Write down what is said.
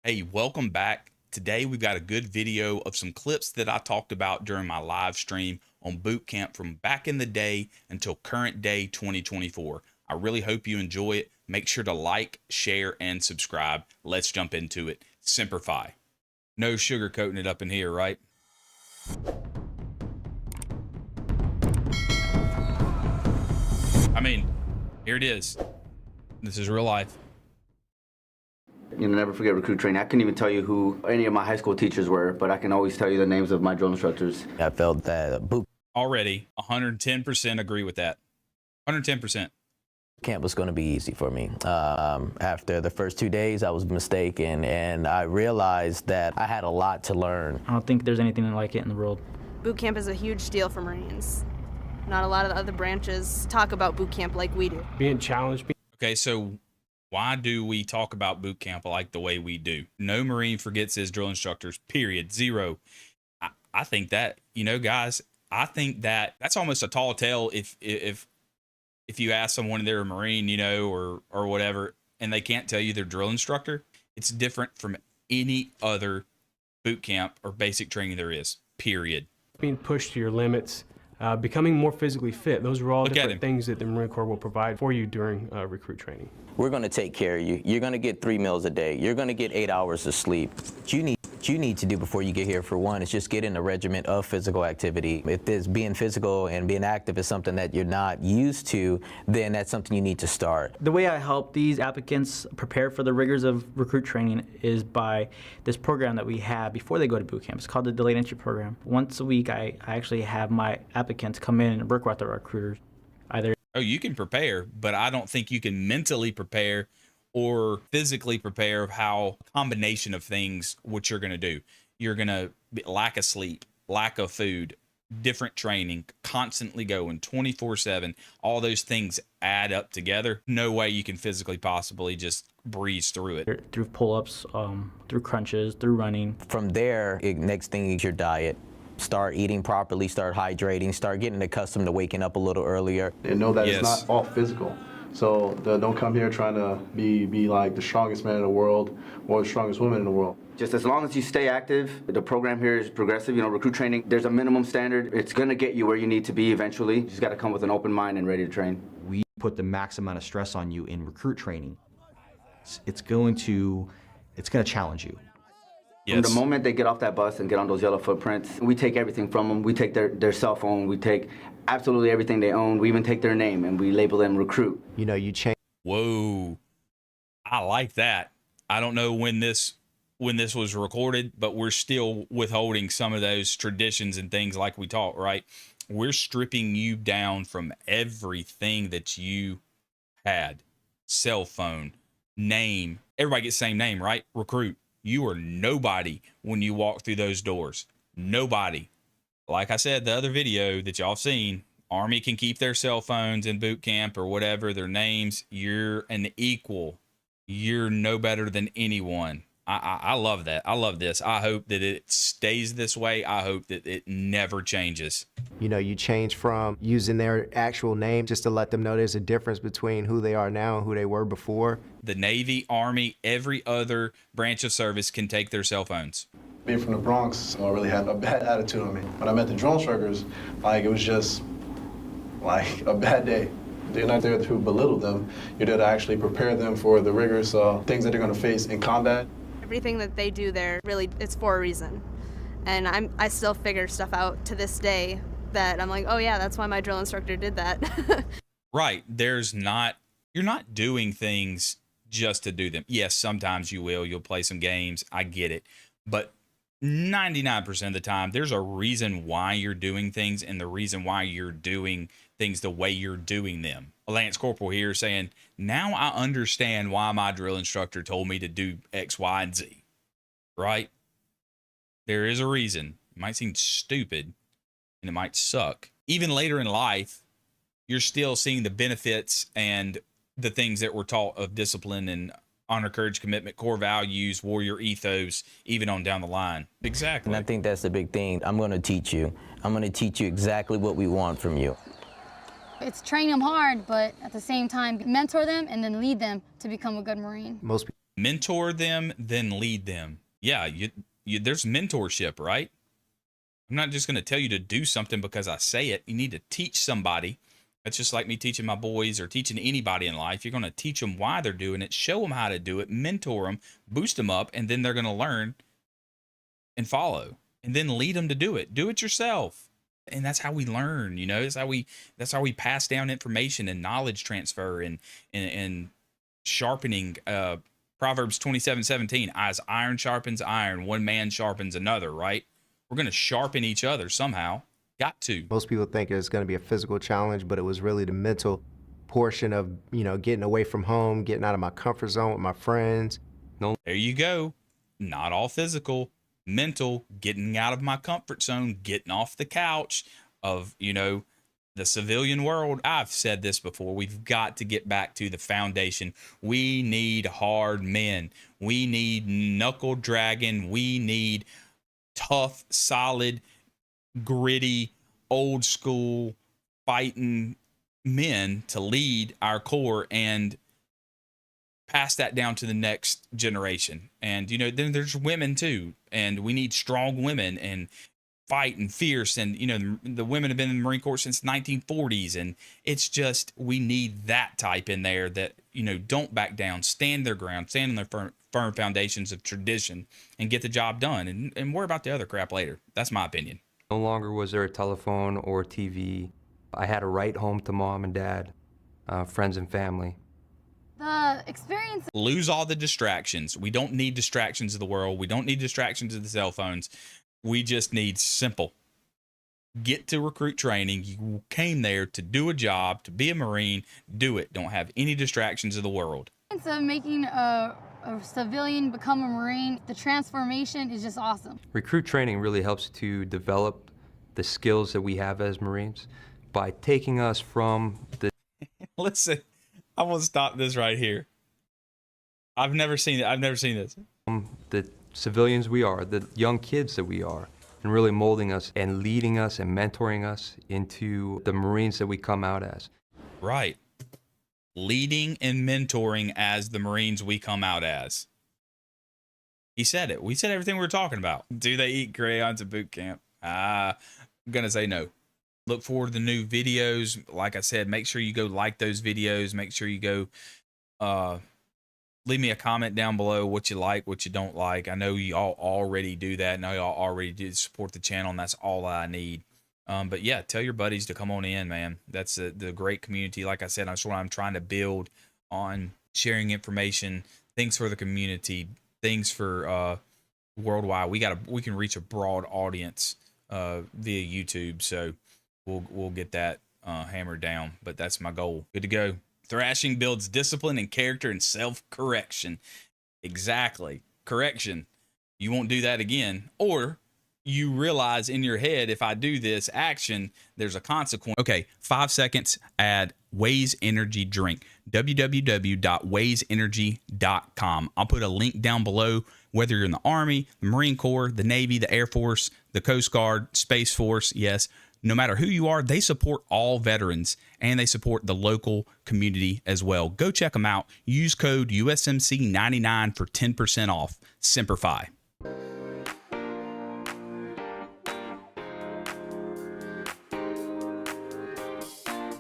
Hey, welcome back. Today we've got a good video of some clips that I talked about during my live stream on boot camp from back in the day until current day 2024. I really hope you enjoy it. Make sure to like, share, and subscribe. Let's jump into it. Semper Fi. No sugarcoating it up in here, right? I mean, here it is. This is real life. You know, never forget recruit training. I couldn't even tell you who any of my high school teachers were, but I can always tell you the names of my drill instructors. I felt that boot Already 110% agree with that. 110%. camp was going to be easy for me. After the first 2 days, I was mistaken, and I realized that I had a lot to learn. I don't think there's anything like it in the world. Boot camp is a huge deal for Marines. Not a lot of the other branches talk about boot camp like we do. Being challenged. Okay, so why do we talk about boot camp like the way we do? No Marine forgets his drill instructors, period, zero. I think that, you know, guys, I think that that's almost a tall tale if you ask someone they're a Marine, you know, or whatever, and they can't tell you their drill instructor. It's different from any other boot camp or basic training there is, period. Being pushed to your limits, becoming more physically fit. Those are all Look different things that the Marine Corps will provide for you during recruit training. We're going to take care of you. You're going to get 3 meals a day. You're going to get 8 hours of sleep. What you need to do before you get here, for one, is just get in a regimen of physical activity. If this being physical and being active is something that you're not used to, then that's something you need to start. The way I help these applicants prepare for the rigors of recruit training is by this program that we have before they go to boot camp. It's called the Delayed Entry Program. Once a week, I actually have my applicants come in and work with the recruiters. Oh, you can prepare, but I don't think you can mentally prepare or physically prepare of how a combination of things, what you're going to do. You're going to lack of sleep, lack of food, different training, constantly going 24/7. All those things add up together. No way you can physically possibly just breeze through it. Through pull-ups, through crunches, through running. From there, next thing is your diet. Start eating properly, start hydrating, start getting accustomed to waking up a little earlier. And know that Yes. it's not all physical. So don't come here trying to be like the strongest man in the world or the strongest woman in the world. Just as long as you stay active, the program here is progressive. You know, recruit training, there's a minimum standard. It's going to get you where you need to be eventually. You just got to come with an open mind and ready to train. We put the max amount of stress on you in recruit training. It's going to challenge you. From the moment they get off that bus and get on those yellow footprints, we take everything from them. We take their cell phone. We take absolutely everything they own. We even take their name and we label them recruit. You know, you change. Whoa, I like that. I don't know when this was recorded, but we're still withholding some of those traditions and things like we taught, right? We're stripping you down from everything that you had. Cell phone, name. Everybody gets the same name, right? Recruit. You are nobody when you walk through those doors. Nobody. Like I said, the other video that y'all seen, Army can keep their cell phones in boot camp or whatever, their names. You're an equal. You're no better than anyone. I love that. I love this. I hope that it stays this way. I hope that it never changes. You know, you change from using their actual name just to let them know there's a difference between who they are now and who they were before. The Navy, Army, every other branch of service can take their cell phones. Being from the Bronx, I really had a bad attitude on me. When I met the drill instructors, like it was just like a bad day. You're not there to belittle them. You're there to actually prepare them for the rigorous things that they're going to face in combat. Everything that they do there, really, it's for a reason. And I still figure stuff out to this day that I'm like, oh yeah, that's why my drill instructor did that. Right. You're not doing things just to do them. Yes, sometimes you'll play some games. I get it. But 99% of the time, there's a reason why you're doing things and the reason why you're doing things the way you're doing them. A Lance Corporal here saying, now I understand why my drill instructor told me to do X, Y, and Z, right? There is a reason. It might seem stupid and it might suck. Even later in life, you're still seeing the benefits and the things that we're taught of discipline and honor, courage, commitment, core values, warrior ethos, even on down the line. Exactly. And I think that's the big thing. I'm going to teach you. I'm going to teach you exactly what we want from you. It's train them hard, but at the same time, mentor them and then lead them to become a good Marine. Most people Mentor them, then lead them. Yeah, there's mentorship, right? I'm not just going to tell you to do something because I say it. You need to teach somebody. That's just like me teaching my boys or teaching anybody in life. You're going to teach them why they're doing it, show them how to do it, mentor them, boost them up, and then they're going to learn and follow, and then lead them to do it. Do it yourself. And that's how we learn, you know. That's how we pass down information and knowledge transfer and sharpening. Proverbs 27:17, as iron sharpens iron, one man sharpens another, right? We're going to sharpen each other somehow. Got to. Most people think it's going to be a physical challenge, but it was really the mental portion of, getting away from home, getting out of my comfort zone with my friends. There you go. Not all physical, mental, getting out of my comfort zone, getting off the couch of, the civilian world. I've said this before. We've got to get back to the foundation. We need hard men. We need knuckle dragging. We need tough, solid, gritty, old school fighting men to lead our corps and pass that down to the next generation. And, then there's women too. And we need strong women and fight and fierce. And, the women have been in the Marine Corps since 1940s. And it's just, we need that type in there that, don't back down, stand their ground, stand on their firm foundations of tradition and get the job done and worry about the other crap later. That's my opinion. No longer was there a telephone or TV. I had to write home to mom and dad, friends and family. The experience. Lose all the distractions. We don't need distractions of the world. We don't need distractions of the cell phones. We just need simple. Get to recruit training. You came there to do a job, to be a Marine. Do it. Don't have any distractions of the world. Of making a civilian become a Marine, the transformation is just awesome. Recruit training really helps to develop the skills that we have as Marines by taking us from the... Listen, I want to stop this right here. I've never seen it. I've never seen this. The civilians we are, the young kids that we are, and really molding us and leading us and mentoring us into the Marines that we come out as. Right. Leading and mentoring as the Marines we come out as. He said it. We said everything we were talking about. Do they eat crayons at boot camp? I'm going to say no. Look forward to the new videos. Like I said, make sure you go like those videos. Make sure you go leave me a comment down below what you like, what you don't like. I know you all already do that. I know y'all already do support the channel, and that's all I need. But yeah, tell your buddies to come on in, man. That's the great community. Like I said, that's what I'm trying to build on, sharing information, things for the community, things for worldwide. We can reach a broad audience via YouTube. So we'll get that hammered down. But that's my goal. Good to go. Thrashing builds discipline and character and self-correction. Exactly. Correction. You won't do that again. Or you realize in your head, if I do this action, there's a consequence. Okay, 5 seconds, add Waze Energy Drink. www.wazeenergy.com. I'll put a link down below, whether you're in the Army, the Marine Corps, the Navy, the Air Force, the Coast Guard, Space Force, yes. No matter who you are, they support all veterans, and they support the local community as well. Go check them out. Use code USMC99 for 10% off. Simplify.